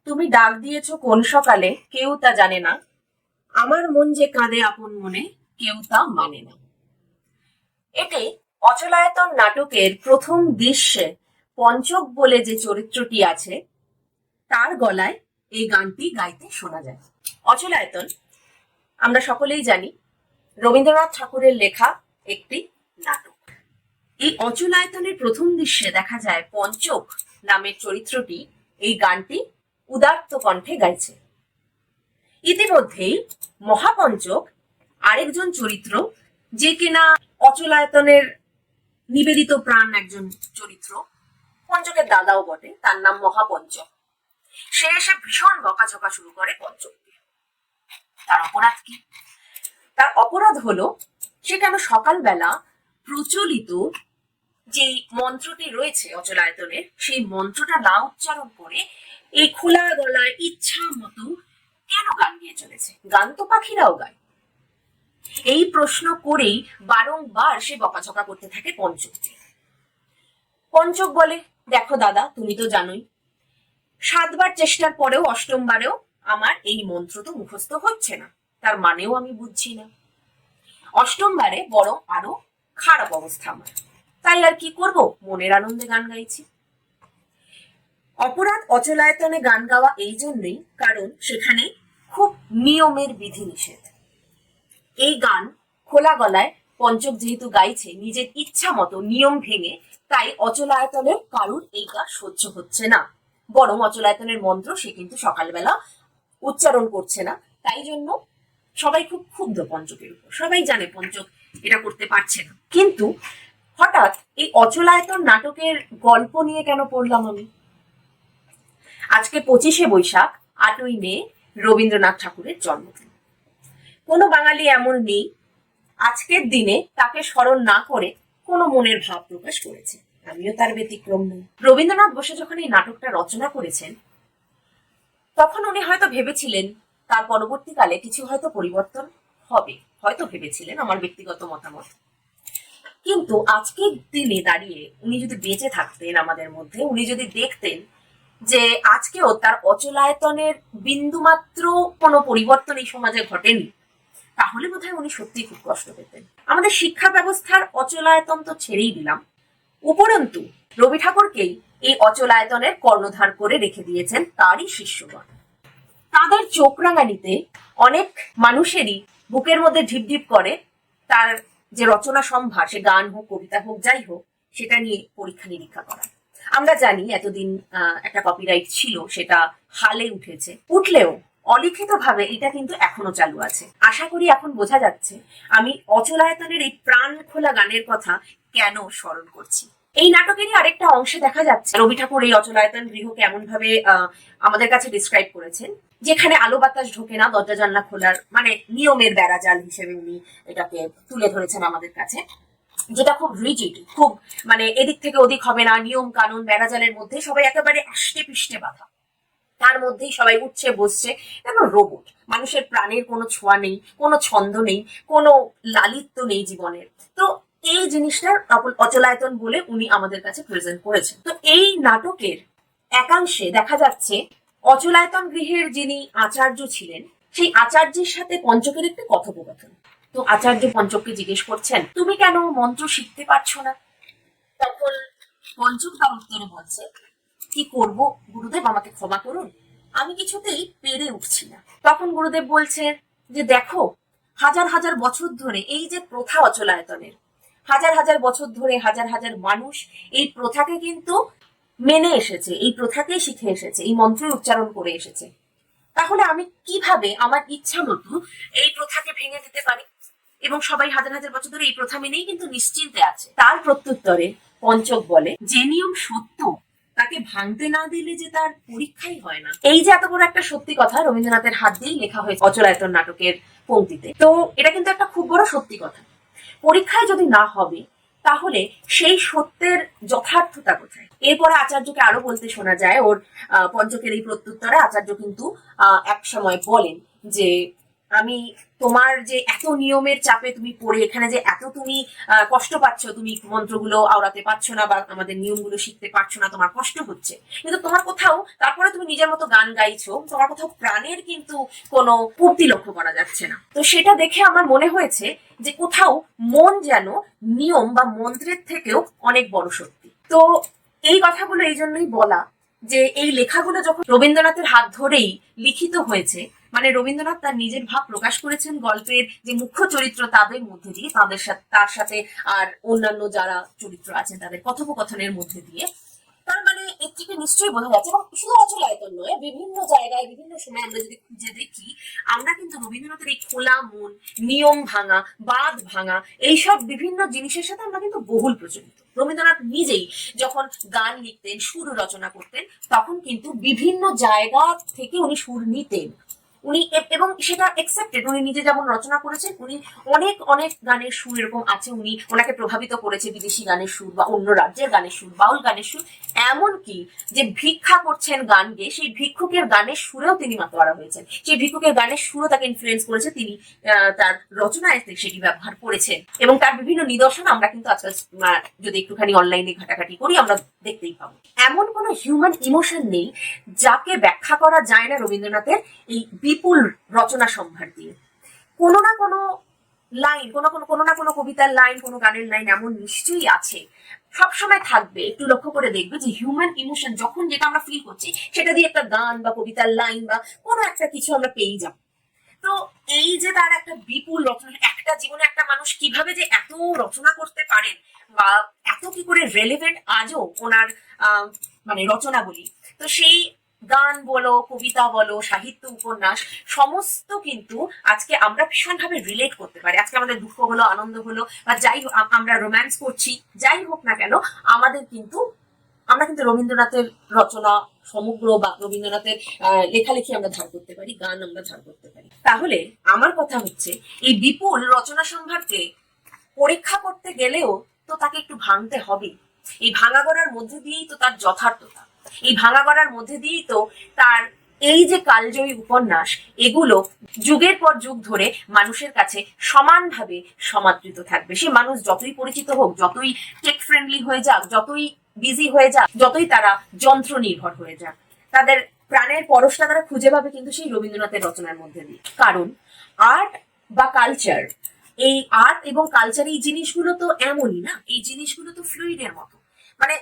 তুমি ডাক দিয়েছ কোন সকালে কেউ তা জানে না, আমার মন যে কাঁদে আপন মনে কেউ তা মানে না। এটি অচলায়তন নাটকের প্রথম দৃশ্যে পঞ্চক বলে যে চরিত্রটি আছে তার গলায় এই গানটি গাইতে শোনা যায়। অচলায়তন আমরা সকলেই জানি রবীন্দ্রনাথ ঠাকুরের লেখা একটি নাটক। এই অচলায়তনের প্রথম দৃশ্যে দেখা যায় পঞ্চক নামের চরিত্রটি এই গানটি উদাত্ত কণ্ঠে গাইছে। ইতিমধ্যেই মহাপঞ্চক আরেকজন চরিত্র, যে কিনা অচলায়তনের নিবেদিত প্রাণ একজন চরিত্র, পঞ্চকের দাদাও বটে, তার নাম মহাপঞ্চক। সে এসে ভীষণ বকাঝকা শুরু করে পঞ্চককে। তার অপরাধ কি? তার অপরাধ হলো সে কেন সকালবেলা প্রচলিত যে মন্ত্রটি রয়েছে অচলায়তনের, সেই মন্ত্রটা না উচ্চারণ করে এই খোলা গলায় ইচ্ছা মতো কেন গান গিয়ে চলেছে। গান তো পাখিরাও গায়। এই প্রশ্ন করেই বারংবার সে বকাঝকা করতে থাকে পঞ্চককে। পঞ্চক বলে, দেখো দাদা, তুমি তো জানোই 7 বার চেষ্টার পরেও 8ম বারেও আমার এই মন্ত্র তো মুখস্থ হচ্ছে না, তার মানেও আমি বুঝছি না। 8ম বারে বরং আরো খারাপ অবস্থা আমার, তাই আর কি করব, মনের আনন্দে গান গাইছি। অপরাধ অচলায়তনে গান গাওয়া এই জন্যই কারণ সেখানে খুব নিয়মের বিধিনিষেধ। এই গান খোলা গলায় পঞ্চক যেহেতু গাইছে নিজের ইচ্ছা মতো নিয়ম ভেঙে, তাই অচলায়তনের কারুর এই গান সহ্য হচ্ছে না। বরং অচলায়তনের মন্ত্র সে কিন্তু সকালবেলা উচ্চারণ করছে না, তাই জন্য সবাই খুব ক্ষুব্ধ পঞ্চকের উপর। সবাই জানে পঞ্চক এটা করতে পারছে না। কিন্তু হঠাৎ এই অচলায়তন নাটকের গল্প নিয়ে কেন পড়লাম আমি? আজকে 25শে বৈশাখ, 8ই মে রবীন্দ্রনাথ ঠাকুরের জন্মদিন। কোনো বাঙালি এমন নেই আজকের দিনে তাকে স্মরণ না করে কোনো মনের ভাব প্রকাশ করেছে। আমিও তার ব্যতিক্রম নই। রবীন্দ্রনাথ বসে যখন এই নাটকটা রচনা করেছেন তখন উনি হয়তো ভেবেছিলেন তার পরবর্তীকালে কিছু হয়তো পরিবর্তন হবে, হয়তো ভেবেছিলেন, আমার ব্যক্তিগত মতামত। কিন্তু আজকের দিনে দাঁড়িয়ে উনি যদি বেঁচে থাকতেন আমাদের মধ্যে, উনি যদি দেখতেন যে আজকেও তার অচলায়তনের বিন্দুমাত্র কোনো পরিবর্তন এই সমাজে ঘটেনি, তাহলে বোধহয় উনি সত্যি খুব কষ্ট পেতেন। আমাদের শিক্ষা ব্যবস্থার অচলায়তন তো ছেড়েই দিলাম, উপরন্তু রবি ঠাকুরকেই এই অচলায়তনের কর্ণধার করে রেখে দিয়েছেন তারই শিষ্যগণ। তাদের চোখ রাঙানিতে অনেক মানুষেরই বুকের মধ্যে ঢিপ ঢিপ করে তার যে রচনা সম্ভার, সে গান হোক, কবিতা হোক, যাই হোক, সেটা নিয়ে পরীক্ষা নিরীক্ষা করা। আমরা জানি এতদিন একটা কপিরাইট ছিল, সেটা হালে উঠলেও অলিখিত ভাবে এটা কিন্তু এখনো চালু আছে। আশা করি এখন বোঝা যাচ্ছে আমি অচলায়তনের এই প্রাণ খোলা গানের কথা কেন স্মরণ করছি। এই নাটকেরই আরেকটা অংশে দেখা যাচ্ছে রবি ঠাকুর এই অচলায়তন গৃহকে এমন ভাবে আমাদের কাছে ডিসক্রাইব করেছেন যেখানে আলো বাতাস ঢোকে না, দরজা জানলা খোলার মানে নিয়মের বেড়াজাল হিসেবে উনি এটাকে তুলে ধরেছেন আমাদের কাছে, যেটা খুব রিজিড, খুব মানে এদিক থেকে ওদিক হবে না, নিয়ম কানুন বেড়াজালের মধ্যে সবাই একেবারে আষ্টে পিষ্টে বাঁধা, তার মধ্যেই সবাই উঠছে বসছে, যেন রোবট। মানুষের প্রাণের কোনো ছোঁয়া নেই, কোনো ছন্দ নেই, কোনো লালিত্য নেই জীবনের। তো এই জিনিসটার অচলায়তন বলে উনি আমাদের কাছে প্রেজেন্ট করেছেন। তো এই নাটকের একাংশে দেখা যাচ্ছে অচলায়তন গৃহের যিনি আচার্য ছিলেন সেই আচার্যের সাথে পঞ্চকের একটা কথোপকথন। তো আচার্য পঞ্চককে জিজ্ঞেস করছেন, তুমি কেন মন্ত্র শিখতে পারছো না? তখন পঞ্চক তার উত্তরে বলছে, কি করব গুরুদেব, আমাকে ক্ষমা করুন, আমি কিছুতেই পেরে উঠছি না। তখন গুরুদেব বলছে যে দেখো, হাজার হাজার বছর ধরে এই যে প্রথা অচলায়তনের, হাজার হাজার বছর ধরে হাজার হাজার মানুষ এই প্রথাকে কিন্তু মেনে এসেছে, এই প্রথাকেই শিখে এসেছে, এই মন্ত্রের উচ্চারণ করে এসেছে। তাহলে আমি কিভাবে আমার ইচ্ছা মতো এই প্রথাকে ভেঙে দিতে পারি? এবং সবাই হাজার হাজার বছর ধরে এই প্রথা মেনেই কিন্তু নিশ্চিন্তে আছে। তার প্রত্যুত্তরে পঞ্চক বলে, যে নিয়ম সত্য তাকে ভাঙতে না দিলে যে তার পরীক্ষাই হয় না। এই যে এত বড় একটা সত্যি কথা রবীন্দ্রনাথের হাত দিয়েই লেখা হয়েছে অচলায়তন নাটকের পংক্তিতে, তো এটা কিন্তু একটা খুব বড় সত্যি কথা। পরীক্ষায় যদি না হবে তাহলে সেই সত্যের যথার্থতা কোথায়? এরপরে আচার্যকে আরো বলতে শোনা যায়, ওর পঞ্চকের এই প্রত্যুত্তরে আচার্য কিন্তু এক সময় বলেন যে আমি তোমার যে এত নিয়মের চাপে তুমি পড়ে এখানে যে এত তুমি কষ্ট পাচ্ছ, তুমি মন্ত্রগুলো আওড়াতে পারছো না বা আমাদের নিয়মগুলো শিখতে পারছো না, তোমার কষ্ট হচ্ছে, কিন্তু তোমার কোথাও তারপরে তুমি নিজের মতো গান গাইছো, তোমার কোথাও প্রাণের কিন্তু কোনো পূর্তি লক্ষ্য করা যাচ্ছে না। তো সেটা দেখে আমার মনে হয়েছে যে কোথাও মন যেন নিয়ম বা মন্ত্রের থেকেও অনেক বড় শক্তি। তো এই কথাগুলো এই জন্যই বলা যে এই লেখাগুলো যখন রবীন্দ্রনাথের হাত ধরেই লিখিত হয়েছে, মানে রবীন্দ্রনাথ তার নিজের ভাব প্রকাশ করেছেন গল্পের যে মুখ্য চরিত্র তাদের মধ্যে দিয়ে, তাদের সাথে, তার সাথে আর অন্যান্য যারা চরিত্র আছেন তাদের কথোপকথনের মধ্যে দিয়ে। তার মানে এর থেকে নিশ্চয়ই বোঝা যাচ্ছে, এবং শুধু অচলায়তন নয়, বিভিন্ন জায়গায় বিভিন্ন সময় আমরা যদি খুঁজে দেখি, আমরা কিন্তু রবীন্দ্রনাথের এই খোলা মন, নিয়ম ভাঙা, বাঁধ ভাঙা, এইসব বিভিন্ন জিনিসের সাথে আমরা কিন্তু বহুল প্রচলিত। রবীন্দ্রনাথ নিজেই যখন গান লিখতেন, সুর রচনা করতেন, তখন কিন্তু বিভিন্ন জায়গা থেকে উনি সুর নিতেন, উনি এবং সেটা একসেপ্টেড। উনি নিজে যেমন রচনা করেছেন, উনি অনেক অনেক গানের সুর এরকম আছে উনি ওনাকে প্রভাবিত করেছে, বিদেশি গানের সুর বা অন্য রাজ্যের গানের সুর, বাউল গানের সুর, এমনকি যে ভিক্ষা করছেন গান গেয়ে, সেই ভিক্ষুকের গানের সুরেও তিনি মাতোয়ারা হয়েছেন, সেই ভিক্ষুকের গানের সুরও তাকে ইনফ্লুয়েন্স করেছে, তিনি তার রচনায় সেটি ব্যবহার করেছেন, এবং তার বিভিন্ন নিদর্শন আমরা কিন্তু আজকাল যদি একটুখানি অনলাইনে ঘাটাঘাটি করি আমরা দেখতেই পাবো। এমন কোনো হিউম্যান ইমোশন নেই যাকে ব্যাখ্যা করা যায় না রবীন্দ্রনাথের এই বিপুল রচনা সম্ভার দিয়ে। কোনো না কোনো লাইন, কোনো না কোনো কবিতার লাইন, কোনো গানের লাইন এমন নিশ্চয়ই আছে, সবসময় থাকবে। একটু লক্ষ্য করে দেখবে যে হিউম্যান ইমোশন যখন যেটা আমরা ফিল করছি সেটা দিয়ে একটা গান বা কবিতার লাইন বা কোনো একটা কিছু আমরা পেয়েই যাব। তো এই যে তার একটা বিপুল রচনা, একটা জীবনে একটা মানুষ কিভাবে যে এত রচনা করতে পারেন বা এত কি করে রেলেভেন্ট আজও ওনার মানে রচনাগুলি, তো সেই গান বলো, কবিতা বলো, সাহিত্য, উপন্যাস, সমস্ত কিন্তু আজকে আমরা ভীষণভাবে রিলেট করতে পারি। আজকে আমাদের দুঃখ হলো, আনন্দ হলো, বা যাই আমরা রোম্যান্স করছি, যাই হোক না কেন, আমাদের কিন্তু আমরা কিন্তু রবীন্দ্রনাথের রচনা সমগ্র বা রবীন্দ্রনাথের লেখালেখি আমরা ধার করতে পারি, গান আমরা ধার করতে পারি। তাহলে আমার কথা হচ্ছে, এই বিপুল রচনা সম্ভারকে পরীক্ষা করতে গেলেও তো তাকে একটু ভাঙতে হবে। এই ভাঙা গড়ার মধ্যে দিয়েই তো তার যথার্থতা, এই ভাঙা গড়ার মধ্যে দিয়েই তো তার এই যে কালজয়ী উপন্যাস, এগুলো যুগের পর যুগ ধরে মানুষের কাছে সমানভাবে সমাদৃত থাকবে। সে মানুষ যতই পরিচিত হোক, যতই টেক ফ্রেন্ডলি হয়ে যাক, যতই বিজি হয়ে যাক, যতই তারা যন্ত্র নির্ভর হয়ে যাক, তাদের প্রাণের পরশটা তারা খুঁজে পাবে কিন্তু সেই রবীন্দ্রনাথের রচনার মধ্যে দিয়ে। কারণ আর্ট বা কালচার, এই আর্ট এবং কালচার, এই জিনিসগুলো তো এমনই না, এই জিনিসগুলো তো ফ্লুইডের মতো, মানে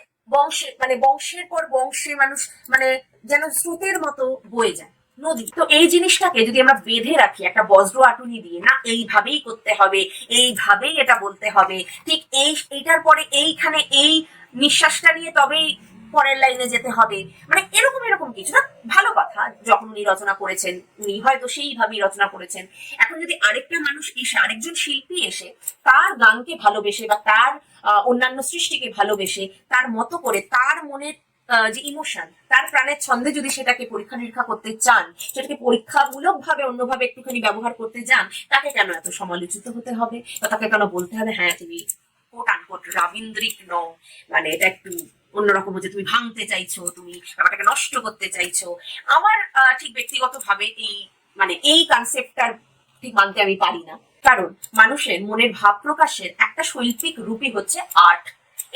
বংশের পর বংশে মানুষ মানে যেন স্রোতের মতো বয়ে যায়, নদী। তো এই জিনিসটাকে যদি আমরা বেঁধে রাখি একটা বজ্র আটুনি দিয়ে, না এইভাবেই করতে হবে, এইভাবেই এটা বলতে হবে, ঠিক এইটার পরে এইখানে এই নিঃশ্বাসটা নিয়ে তবেই পরের লাইনে যেতে হবে, মানে এরকম এরকম কিছু না। ভালো কথা, যখন উনি রচনা করেছেন উনি হয়তো সেইভাবেই রচনা করেছেন। এখন যদি আরেকটা মানুষ এসে, আরেকজন শিল্পী এসে তার গানকে ভালোবেসে বা তার অন্যান্য সৃষ্টিকে ভালোবেসে তার মতো করে তার মনের যে ইমোশন, তার প্রাণের ছন্দে যদি সেটাকে পরীক্ষা নিরীক্ষা করতে চান, সেটাকে পরীক্ষামূলক ভাবে অন্যভাবে একটুখানি ব্যবহার করতে চান, তাকে কেন এত সমালোচিত হতে হবে, বা তাকে কেন বলতে হবে হ্যাঁ তুমি কোট আনকোট রাবীন্দ্রিক নও, মানে এটা একটু অন্যরকম হচ্ছে, তুমি ভাঙতে চাইছো, তুমি ব্যাপারটাকে নষ্ট করতে চাইছো। আমার ঠিক ব্যক্তিগত ভাবে এই মানে এই কনসেপ্টটার ঠিক মানতে আমি পারি না। কারণ মানুষের মনের ভাব প্রকাশের একটা শৈল্পিক রূপই হচ্ছে আর্ট,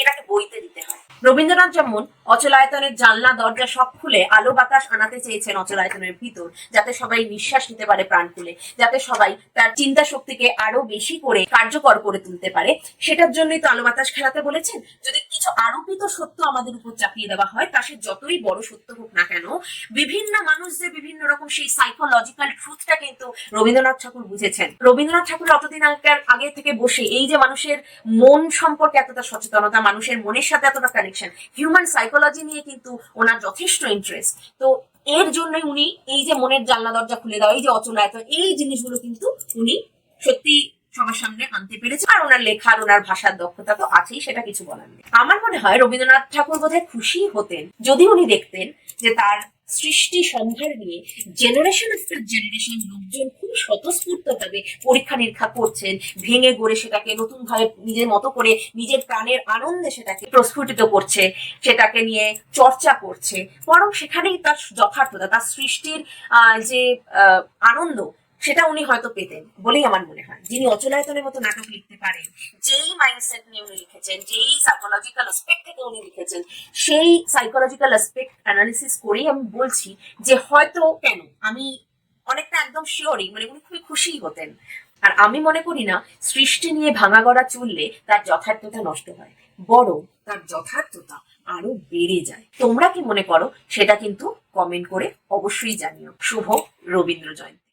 এটাকে বইতে দিতে হয়। রবীন্দ্রনাথ যেমন অচলায়তনের জানলা দরজা সব খুলে আলো বাতাস আনাতে চেয়েছেন অচলায়তনের ভিতর, যাতে সবাই নিঃশ্বাস নিতে পারে প্রাণ খুলে, যাতে সবাই তার চিন্তা শক্তিকে আরো বেশি করে কার্যকর করে তুলতে পারে, সেটার জন্যই তো আলো বাতাস খেলাতে বলেছেন। যদি কিছু আরোপিত সত্য আমাদের উপর চাপিয়ে দেওয়া হয়, তা সে যতই বড় সত্য হোক না কেন, বিভিন্ন মানুষ যে বিভিন্ন রকম সেই সাইকোলজিক্যাল ট্রুথটা কিন্তু রবীন্দ্রনাথ ঠাকুর বুঝেছেন। রবীন্দ্রনাথ ঠাকুর অতদিন আগে থেকে বসে এই যে মানুষের মন সম্পর্কে এতটা সচেতনতা, মানুষের মনের সাথে এতটা কানেকশন, হিউম্যান সাইকোলজি নিয়ে কিন্তু ওনার যথেষ্ট ইন্টারেস্ট। তো এর জন্যই উনি এই যে মনের জানলা দরজা খুলে দেওয়া, এই যে অচলায়তন, এই জিনিসগুলো কিন্তু উনি সত্যি সবার সামনে আনতে পেরেছে। আর ওনার লেখার, ওনার ভাষার দক্ষতা তো আছেই, সেটা কিছু বলার নেই। আমার মনে হয় রবীন্দ্রনাথ ঠাকুর বোধহয় খুশি হতেন যদি উনি দেখতেন যে তার সৃষ্টি সম্ভার নিয়ে জেনারেশন আফটার জেনারেশন লোকজন খুব স্বতঃস্ফূর্ত ভাবে পরীক্ষা নিরীক্ষা করছেন, ভেঙে গড়ে সেটাকে নতুন ভাবে নিজের মতো করে নিজের প্রাণের আনন্দে সেটাকে প্রস্ফুটিত করছে, সেটাকে নিয়ে চর্চা করছে। বরং সেখানেই তার যথার্থতা, তার সৃষ্টির যে আনন্দ, সেটা উনি হয়তো পেতেন বলেই আমার মনে হয়। যিনি অচলায়তনের মতো নাটক লিখতে পারেন, যেই মাইন্ডসেট নিয়ে উনি লিখেছেন, যেই সাইকোলজিক্যাল অ্যাসপেক্ট থেকে উনি লিখেছেন, সেই সাইকোলজিক্যাল অ্যাসপেক্ট অ্যানালিসিস করেই আমি বলছি যে হয়তো কেন আমি অনেকটা একদম শিওরই, মানে উনি খুবই খুশিই হতেন। আর আমি মনে করি না সৃষ্টি নিয়ে ভাঙা গড়া চললে তার যথার্থতা নষ্ট হয়, বরং তার যথার্থতা আরো বেড়ে যায়। তোমরা কি মনে করো সেটা কিন্তু কমেন্ট করে অবশ্যই জানিও। শুভ রবীন্দ্র জয়ন্তী।